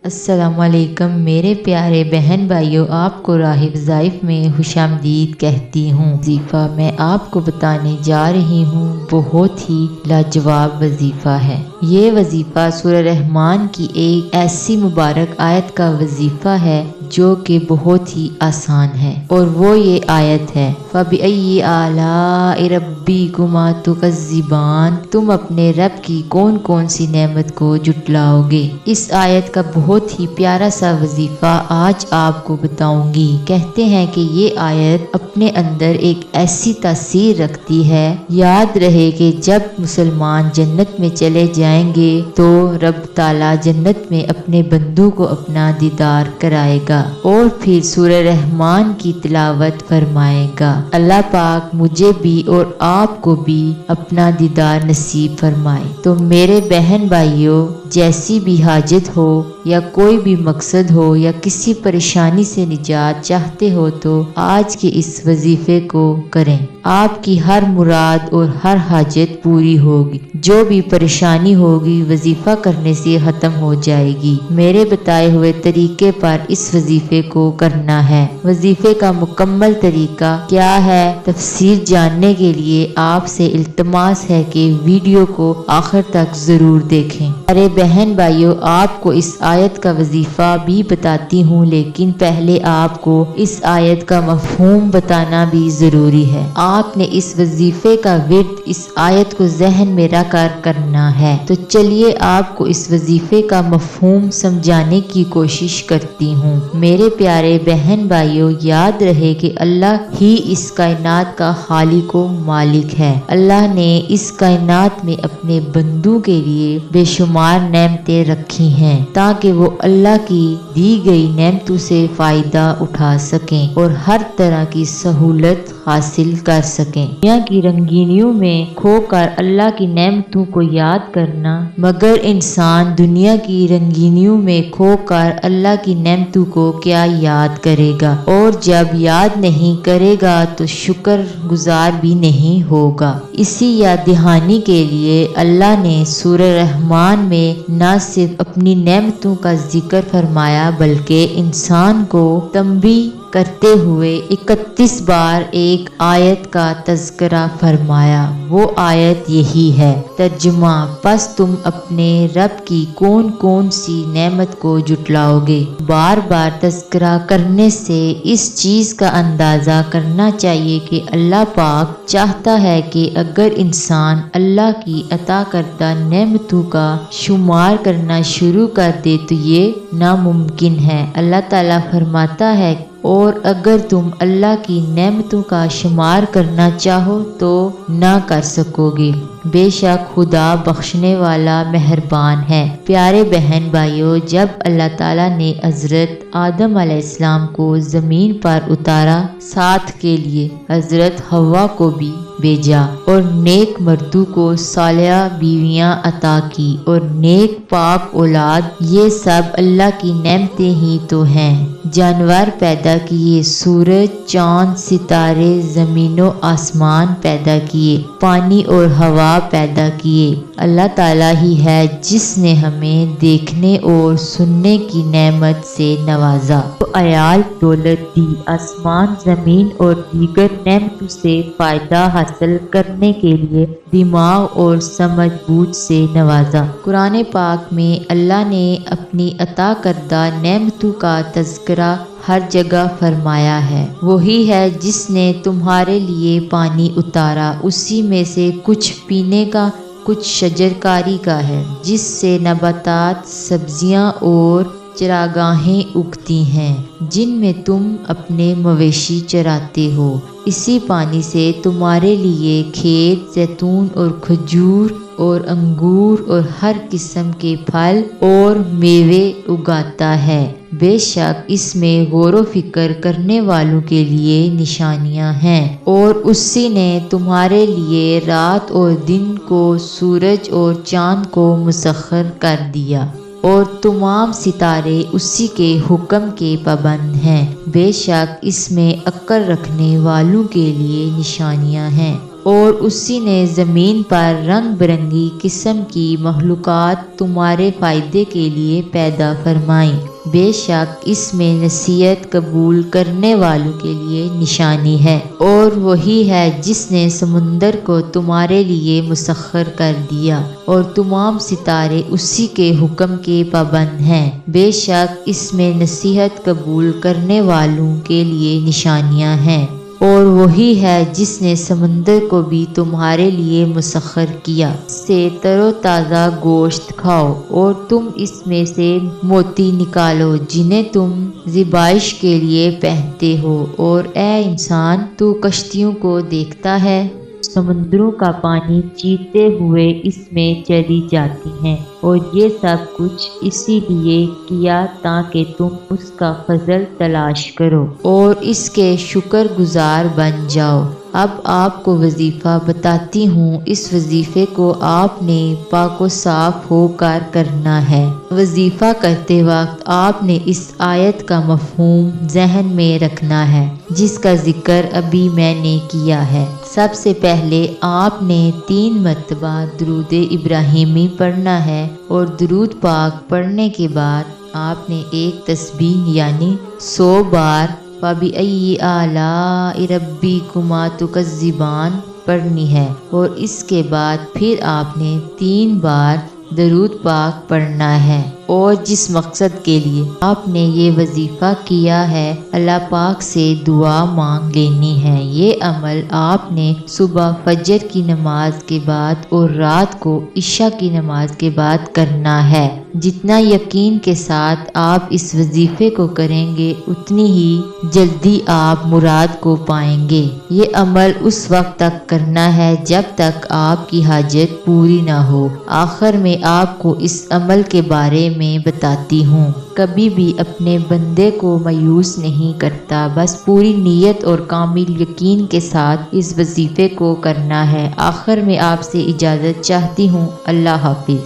السلام علیکم میرے پیارے بہن بھائیوں، آپ کو راہب ضائف میں خوش آمدید کہتی ہوں۔ وظیفہ میں آپ کو بتانے جا رہی ہوں، بہت ہی لاجواب وظیفہ ہے۔ یہ وظیفہ سورہ رحمان کی ایک ایسی مبارک آیت کا وظیفہ ہے جو کہ بہت ہی آسان ہے، اور وہ یہ آیت ہے فَبِأَيِّ آلَاءِ رَبِّكُمَا تُكَذِّبَانِ، تم اپنے رب کی کون کون سی نعمت کو جھٹلاؤ گے۔ اس آیت کا بہت ہی پیارا سا وظیفہ آج آپ کو بتاؤں گی۔ کہتے ہیں کہ یہ آیت اپنے اندر ایک ایسی تاثیر رکھتی ہے۔ یاد رہے کہ جب مسلمان جنت میں چلے جائیں گے تو رب تعالیٰ جنت میں اپنے بندوں کو اپنا دیدار کرائے گا اور پھر سورہ رحمان کی تلاوت فرمائے گا۔ اللہ پاک مجھے بھی اور آپ کو بھی اپنا دیدار نصیب فرمائے۔ تو میرے بہن بھائیوں، جیسی بھی حاجت ہو یا کوئی بھی مقصد ہو یا کسی پریشانی سے نجات چاہتے ہو تو آج کے اس وظیفے کو کریں۔ آپ کی ہر مراد اور ہر حاجت پوری ہوگی۔ جو بھی پریشانی ہوگی وظیفہ کرنے سے ختم ہو جائے گی۔ میرے بتائے ہوئے طریقے پر اس وظیفے کو کرنا ہے۔ وظیفے کا مکمل طریقہ کیا ہے، تفصیل جاننے کے لیے آپ سے التماس ہے کہ ویڈیو کو آخر تک ضرور دیکھیں۔ ارے بہن بھائیوں، آپ کو اس آیت کا وظیفہ بھی بتاتی ہوں، لیکن پہلے آپ کو اس آیت کا مفہوم بتانا بھی ضروری ہے۔ آپ نے اس وظیفے کا ورد اس آیت کو ذہن میں رکھ کر کرنا ہے۔ تو چلیے آپ کو اس وظیفے کا مفہوم سمجھانے کی کوشش کرتی ہوں۔ میرے پیارے بہن بھائیوں، یاد رہے کہ اللہ ہی اس کائنات کا خالق و مالک ہے۔ اللہ نے اس کائنات میں اپنے بندوں کے لیے بے شمار نعمتیں رکھی ہیں تاکہ وہ اللہ کی دی گئی نعمتوں سے فائدہ اٹھا سکیں اور ہر طرح کی سہولت حاصل کر سکیں۔ دنیا کی رنگینیوں میں کھو کر اللہ کی نعمتوں کو یاد کرنا، مگر انسان دنیا کی رنگینیوں میں کھو کر اللہ کی نعمتوں کو کیا یاد کرے گا، اور جب یاد نہیں کرے گا تو شکر گزار بھی نہیں ہوگا۔ اسی یاد دہانی کے لیے اللہ نے سورہ رحمان میں نہ صرف اپنی نعمتوں کا ذکر فرمایا بلکہ انسان کو تنبیہ کرتے ہوئے 31 بار ایک آیت کا تذکرہ فرمایا۔ وہ آیت یہی ہے۔ ترجمہ: پس تم اپنے رب کی کون کون سی نعمت کو جھٹلاؤ گے۔ بار بار تذکرہ کرنے سے اس چیز کا اندازہ کرنا چاہیے کہ اللہ پاک چاہتا ہے کہ اگر انسان اللہ کی عطا کردہ نعمتوں کا شمار کرنا شروع کر دے تو یہ ناممکن ہے۔ اللہ تعالیٰ فرماتا ہے، اور اگر تم اللہ کی نعمتوں کا شمار کرنا چاہو تو نہ کر سکو گے۔ بے شک خدا بخشنے والا مہربان ہے۔ پیارے بہن بھائیوں، جب اللہ تعالیٰ نے حضرت آدم علیہ السلام کو زمین پر اتارا، ساتھ کے لیے حضرت حوا کو بھی بھیجا اور نیک مردوں کو صالحہ بیویاں عطا کی اور نیک پاک اولاد، یہ سب اللہ کی نعمتیں ہی تو ہیں۔ جانور پیدا کیے، سورج، چاند، ستارے، زمین و آسمان پیدا کیے، پانی اور ہوا پیدا کیے۔ اللہ تعالیٰ ہی ہے جس نے ہمیں دیکھنے اور سننے کی نعمت سے نوازا، تو عیال دولت دی، آسمان، زمین اور دیگر نعمتوں سے فائدہ حاصل کرنے کے لیے دماغ اور سمجھ بوجھ سے نوازا۔ قرآن پاک میں اللہ نے اپنی عطا کردہ نعمتوں کا تذکرہ ہر جگہ فرمایا ہے۔ وہی ہے جس نے تمہارے لیے پانی اتارا، اسی میں سے کچھ پینے کا، کچھ شجرکاری کا ہے، جس سے نباتات، سبزیاں اور چراگاہیں اگتی ہیں، جن میں تم اپنے مویشی چراتے ہو۔ اسی پانی سے تمہارے لیے کھیت، زیتون اور کھجور اور انگور اور ہر قسم کے پھل اور میوے اگاتا ہے۔ بے شک اس میں غور و فکر کرنے والوں کے لیے نشانیاں ہیں۔ اور اسی نے تمہارے لیے رات اور دن کو، سورج اور چاند کو مسخر کر دیا، اور تمام ستارے اسی کے حکم کے پابند ہیں۔ بے شک اس میں عقل رکھنے والوں کے لیے نشانیاں ہیں۔ اور اسی نے زمین پر رنگ برنگی قسم کی مخلوقات تمہارے فائدے کے لیے پیدا فرمائیں۔ بے شک اس میں نصیحت قبول کرنے والوں کے لیے نشانی ہے، اور وہی ہے جس نے سمندر کو تمہارے لیے مسخر کر دیا اور تمام ستارے اسی کے حکم کے پابند ہیں۔ بے شک اس میں نصیحت قبول کرنے والوں کے لیے نشانیاں ہیں، اور وہی ہے جس نے سمندر کو بھی تمہارے لیے مسخر کیا۔ اس سے تر و تازہ گوشت کھاؤ، اور تم اس میں سے موتی نکالو جنہیں تم ذبائش کے لیے پہنتے ہو۔ اور اے انسان، تو کشتیوں کو دیکھتا ہے؟ سمندروں کا پانی چیرتے ہوئے اس میں چلی جاتی ہیں، اور یہ سب کچھ اسی لیے کیا تاکہ تم اس کا فضل تلاش کرو اور اس کے شکر گزار بن جاؤ۔ اب آپ کو وظیفہ بتاتی ہوں، اس وظیفے کو آپ نے پاک و صاف ہو کر کرنا ہے۔ وظیفہ کرتے وقت آپ نے اس آیت کا مفہوم ذہن میں رکھنا ہے جس کا ذکر ابھی میں نے کیا ہے۔ سب سے پہلے آپ نے 3 مرتبہ درود ابراہیمی پڑھنا ہے، اور درود پاک پڑھنے کے بعد آپ نے ایک تسبیح یعنی 100 بار فَبِأَيِّ آلَاءِ رَبِّكُمَا تُكَذِّبَانِ پڑھنی ہے، اور اس کے بعد پھر آپ نے 3 بار درود پاک پڑھنا ہے۔ اور جس مقصد کے لیے آپ نے یہ وظیفہ کیا ہے، اللہ پاک سے دعا مانگ لینی ہے۔ یہ عمل آپ نے صبح فجر کی نماز کے بعد اور رات کو عشاء کی نماز کے بعد کرنا ہے۔ جتنا یقین کے ساتھ آپ اس وظیفے کو کریں گے، اتنی ہی جلدی آپ مراد کو پائیں گے۔ یہ عمل اس وقت تک کرنا ہے جب تک آپ کی حاجت پوری نہ ہو۔ آخر میں آپ کو اس عمل کے بارے میں بتاتی ہوں۔ کبھی بھی اپنے بندے کو مایوس نہیں کرتا، بس پوری نیت اور کامل یقین کے ساتھ اس وظیفے کو کرنا ہے۔ آخر میں آپ سے اجازت چاہتی ہوں۔ اللہ حافظ۔